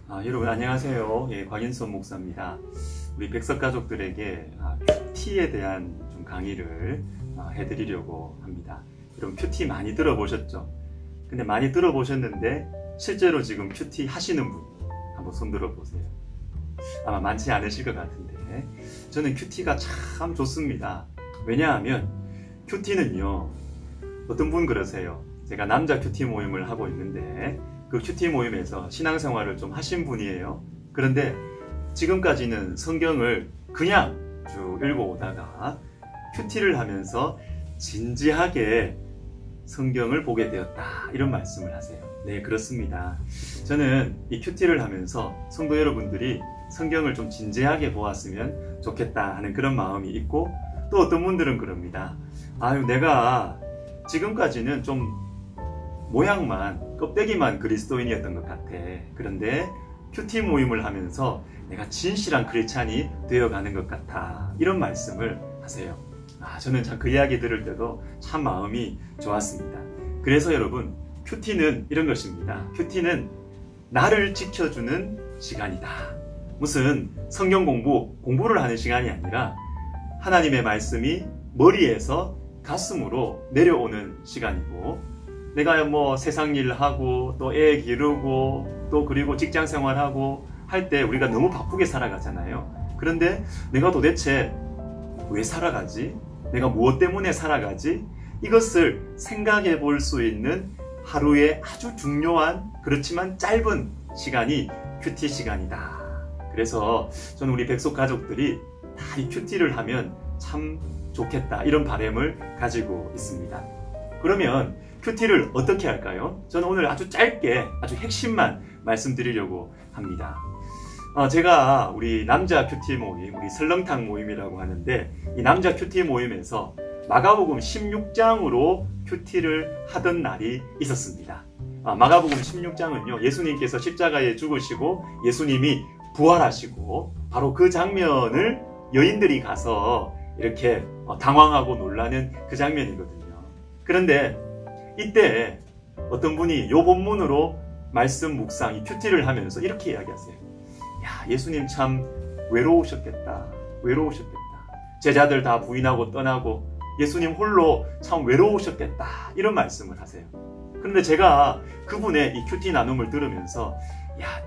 여러분 안녕하세요. 곽인선 목사입니다. 우리 백석 가족들에게 큐티에 대한 좀 강의를 해드리려고 합니다. 여러분 큐티 많이 들어보셨죠? 근데 많이 들어보셨는데 실제로 지금 큐티 하시는 분 한번 손 들어보세요. 아마 많지 않으실 것 같은데 저는 큐티가 참 좋습니다. 왜냐하면 큐티는요, 어떤 분 그러세요. 제가 남자 큐티 모임을 하고 있는데 그 큐티 모임에서 신앙생활을 좀 하신 분이에요. 그런데 지금까지는 성경을 그냥 쭉 읽어오다가 큐티를 하면서 진지하게 성경을 보게 되었다, 이런 말씀을 하세요. 네, 그렇습니다. 저는 이 큐티를 하면서 성도 여러분들이 성경을 좀 진지하게 보았으면 좋겠다 하는 그런 마음이 있고, 또 어떤 분들은 그럽니다. 내가 지금까지는 좀 모양만, 껍데기만 그리스도인이었던 것 같아. 그런데 큐티 모임을 하면서 내가 진실한 크리스찬이 되어가는 것 같아, 이런 말씀을 하세요. 저는 참 그 이야기 들을 때도 참 마음이 좋았습니다. 그래서 여러분, 큐티는 이런 것입니다. 큐티는 나를 지켜주는 시간이다. 무슨 성경 공부를 하는 시간이 아니라 하나님의 말씀이 머리에서 가슴으로 내려오는 시간이고, 내가 세상 일하고 또 애 기르고 또 그리고 직장 생활하고 할 때 우리가 너무 바쁘게 살아가잖아요. 그런데 내가 도대체 왜 살아가지? 내가 무엇 때문에 살아가지? 이것을 생각해 볼 수 있는 하루의 아주 중요한, 그렇지만 짧은 시간이 큐티 시간이다. 그래서 저는 우리 백석 가족들이 다 이 큐티를 하면 참 좋겠다, 이런 바람을 가지고 있습니다. 그러면 큐티를 어떻게 할까요? 저는 오늘 아주 짧게 아주 핵심만 말씀드리려고 합니다. 제가 우리 남자 큐티 모임, 우리 설렁탕 모임이라고 하는데, 이 남자 큐티 모임에서 마가복음 16장으로 큐티를 하던 날이 있었습니다. 마가복음 16장은요, 예수님께서 십자가에 죽으시고 예수님이 부활하시고 바로 그 장면을 여인들이 가서 이렇게 당황하고 놀라는 그 장면이거든요. 그런데 이때 어떤 분이 요 본문으로 말씀 묵상, 이 큐티를 하면서 이렇게 이야기하세요. 예수님 참 외로우셨겠다. 제자들 다 부인하고 떠나고 예수님 홀로 참 외로우셨겠다, 이런 말씀을 하세요. 그런데 제가 그분의 이 큐티 나눔을 들으면서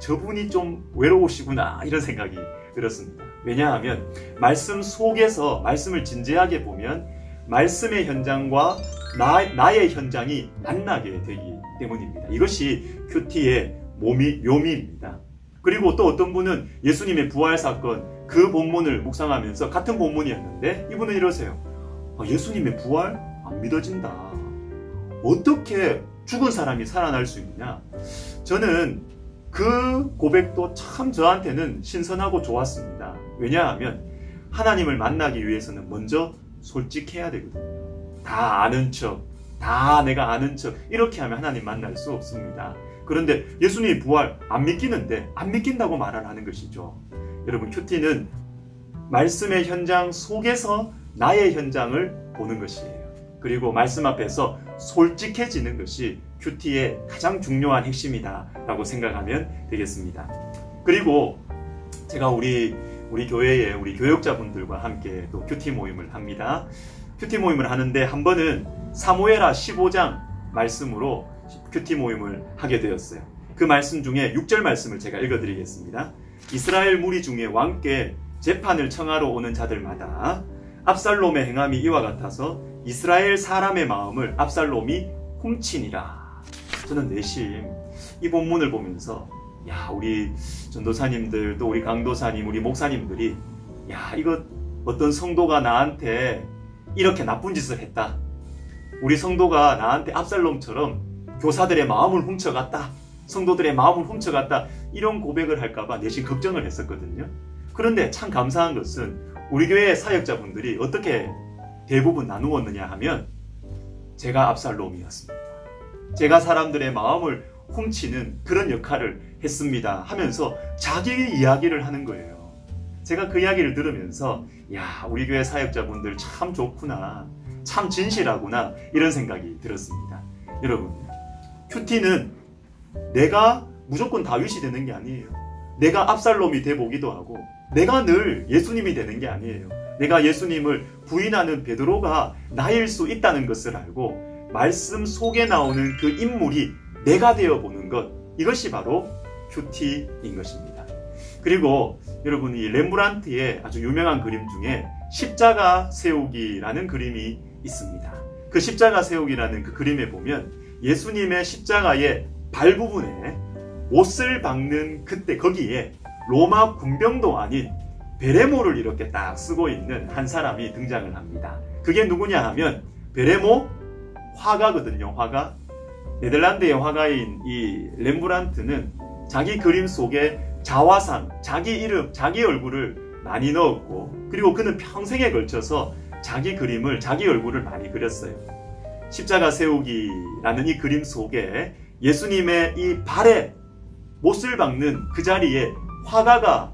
저분이 좀 외로우시구나, 이런 생각이 들었습니다. 왜냐하면 말씀 속에서 말씀을 진지하게 보면 말씀의 현장과 나의 현장이 만나게 되기 때문입니다. 이것이 큐티의 묘미입니다. 그리고 또 어떤 분은 예수님의 부활 사건, 그 본문을 묵상하면서 같은 본문이었는데 이분은 이러세요. 예수님의 부활? 안 믿어진다. 어떻게 죽은 사람이 살아날 수 있냐? 저는 그 고백도 참 저한테는 신선하고 좋았습니다. 왜냐하면 하나님을 만나기 위해서는 먼저 솔직해야 되거든요. 다 아는 척, 다 내가 아는 척, 이렇게 하면 하나님 만날 수 없습니다. 그런데 예수님이 부활 안 믿기는데 안 믿긴다고 말을 하는 것이죠. 여러분, 큐티는 말씀의 현장 속에서 나의 현장을 보는 것이에요. 그리고 말씀 앞에서 솔직해지는 것이 큐티의 가장 중요한 핵심이다 라고 생각하면 되겠습니다. 그리고 제가 우리 교회에 우리 교역자분들과 함께 또 큐티 모임을 합니다. 큐티 모임을 하는데 한 번은 사무엘하 15장 말씀으로 큐티 모임을 하게 되었어요. 그 말씀 중에 6절 말씀을 제가 읽어드리겠습니다. 이스라엘 무리 중에 왕께 재판을 청하러 오는 자들마다 압살롬의 행함이 이와 같아서 이스라엘 사람의 마음을 압살롬이 훔치니라. 저는 내심 이 본문을 보면서 우리 전도사님들, 또 우리 강도사님, 우리 목사님들이 이거 어떤 성도가 나한테 이렇게 나쁜 짓을 했다, 우리 성도가 나한테 압살롬처럼 교사들의 마음을 훔쳐갔다, 성도들의 마음을 훔쳐갔다, 이런 고백을 할까봐 내심 걱정을 했었거든요. 그런데 참 감사한 것은 우리 교회 사역자분들이 어떻게 대부분 나누었느냐 하면, 제가 압살롬이었습니다. 제가 사람들의 마음을 훔치는 그런 역할을 했습니다 하면서 자기의 이야기를 하는 거예요. 제가 그 이야기를 들으면서 우리 교회 사역자분들 참 좋구나, 참 진실하구나, 이런 생각이 들었습니다. 여러분, 큐티는 내가 무조건 다윗이 되는 게 아니에요. 내가 압살롬이 돼보기도 하고 내가 늘 예수님이 되는 게 아니에요. 내가 예수님을 부인하는 베드로가 나일 수 있다는 것을 알고 말씀 속에 나오는 그 인물이 내가 되어보는 것, 이것이 바로 큐티인 것입니다. 그리고 여러분, 이 렘브란트의 아주 유명한 그림 중에 십자가 세우기라는 그림이 있습니다. 그 십자가 세우기라는 그 그림에 보면 예수님의 십자가의 발 부분에 못을 박는 그때 거기에 로마 군병도 아닌 베레모를 이렇게 딱 쓰고 있는 한 사람이 등장을 합니다. 그게 누구냐 하면 베레모 화가거든요. 화가. 네덜란드의 화가인 이 렘브란트는 자기 그림 속에 자화상, 자기 이름, 자기 얼굴을 많이 넣었고, 그리고 그는 평생에 걸쳐서 자기 그림을, 자기 얼굴을 많이 그렸어요. 십자가 세우기라는 이 그림 속에 예수님의 이 발에 못을 박는 그 자리에 화가가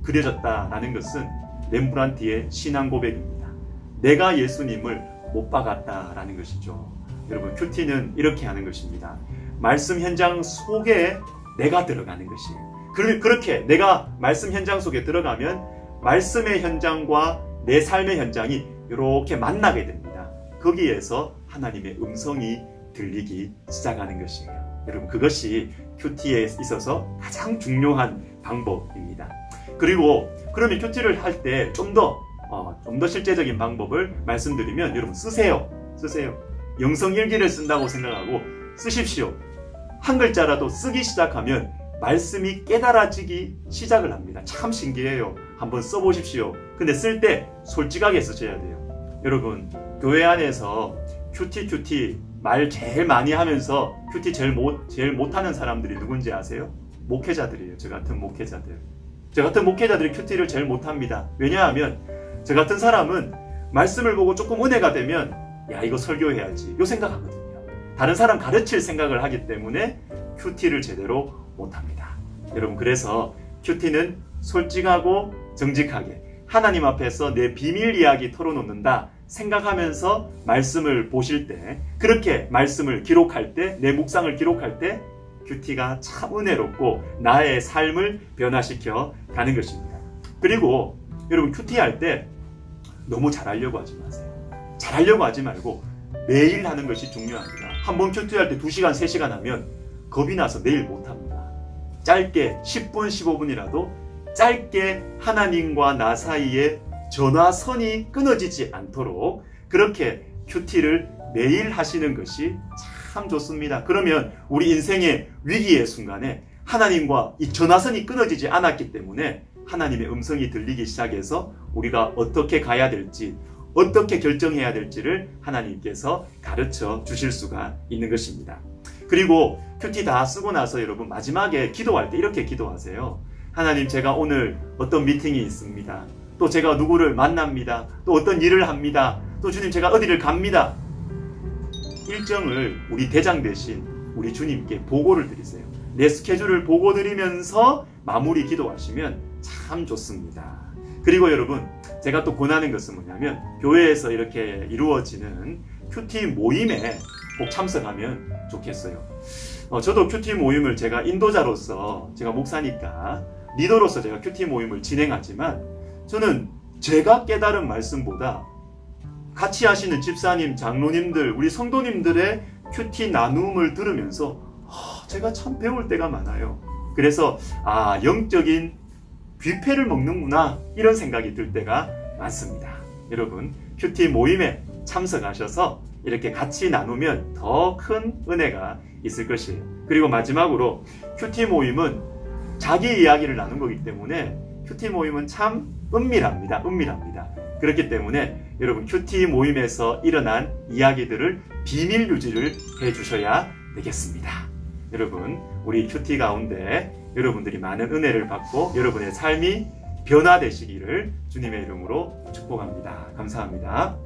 그려졌다라는 것은 렘브란트의 신앙 고백입니다. 내가 예수님을 못 박았다라는 것이죠. 여러분, 큐티는 이렇게 하는 것입니다. 말씀 현장 속에 내가 들어가는 것이에요. 그렇게 내가 말씀 현장 속에 들어가면 말씀의 현장과 내 삶의 현장이 이렇게 만나게 됩니다. 거기에서 하나님의 음성이 들리기 시작하는 것이에요. 여러분, 그것이 큐티에 있어서 가장 중요한 방법입니다. 그리고 그러면 큐티를 할 때 좀 더 실제적인 방법을 말씀드리면, 여러분 쓰세요. 영성일기를 쓴다고 생각하고 쓰십시오. 한 글자라도 쓰기 시작하면 말씀이 깨달아지기 시작을 합니다. 참 신기해요. 한번 써보십시오. 근데 쓸 때 솔직하게 쓰셔야 돼요. 여러분, 교회 안에서 큐티 말 제일 많이 하면서 큐티 제일 못하는 사람들이 누군지 아세요? 목회자들이에요. 저 같은 목회자들이 큐티를 제일 못합니다. 왜냐하면 저 같은 사람은 말씀을 보고 조금 은혜가 되면 야, 이거 설교해야지 요 생각하거든요. 다른 사람 가르칠 생각을 하기 때문에 큐티를 제대로 못합니다. 여러분, 그래서 큐티는 솔직하고 정직하게 하나님 앞에서 내 비밀 이야기 털어놓는다 생각하면서 말씀을 보실 때, 그렇게 말씀을 기록할 때, 내 묵상을 기록할 때 큐티가 참 은혜롭고 나의 삶을 변화시켜 가는 것입니다. 그리고 여러분, 큐티할 때 너무 잘하려고 하지 마세요. 잘하려고 하지 말고 매일 하는 것이 중요합니다. 한번 큐티할 때 2시간, 3시간 하면 겁이 나서 내일 못합니다. 짧게 10분, 15분이라도 짧게 하나님과 나 사이에 전화선이 끊어지지 않도록 그렇게 큐티를 매일 하시는 것이 참 좋습니다. 그러면 우리 인생의 위기의 순간에 하나님과 이 전화선이 끊어지지 않았기 때문에 하나님의 음성이 들리기 시작해서 우리가 어떻게 가야 될지, 어떻게 결정해야 될지를 하나님께서 가르쳐 주실 수가 있는 것입니다. 그리고 큐티 다 쓰고 나서 여러분, 마지막에 기도할 때 이렇게 기도하세요. 하나님, 제가 오늘 어떤 미팅이 있습니다. 또 제가 누구를 만납니다. 또 어떤 일을 합니다. 또 주님, 제가 어디를 갑니다. 일정을 우리 대장 대신 우리 주님께 보고를 드리세요. 내 스케줄을 보고 드리면서 마무리 기도하시면 참 좋습니다. 그리고 여러분, 제가 또 권하는 것은 뭐냐면, 교회에서 이렇게 이루어지는 큐티 모임에 꼭 참석하면 좋겠어요. 저도 큐티 모임을 제가 인도자로서, 제가 목사니까 리더로서 제가 큐티 모임을 진행하지만, 저는 제가 깨달은 말씀보다 같이 하시는 집사님, 장로님들, 우리 성도님들의 큐티 나눔을 들으면서 제가 참 배울 때가 많아요. 그래서 영적인 뷔페를 먹는구나, 이런 생각이 들 때가 많습니다. 여러분, 큐티 모임에 참석하셔서 이렇게 같이 나누면 더 큰 은혜가 있을 것이에요. 그리고 마지막으로, 큐티 모임은 자기 이야기를 나눈 거기 때문에 큐티 모임은 참 은밀합니다. 그렇기 때문에 여러분, 큐티 모임에서 일어난 이야기들을 비밀 유지를 해주셔야 되겠습니다. 여러분, 우리 큐티 가운데 여러분들이 많은 은혜를 받고 여러분의 삶이 변화되시기를 주님의 이름으로 축복합니다. 감사합니다.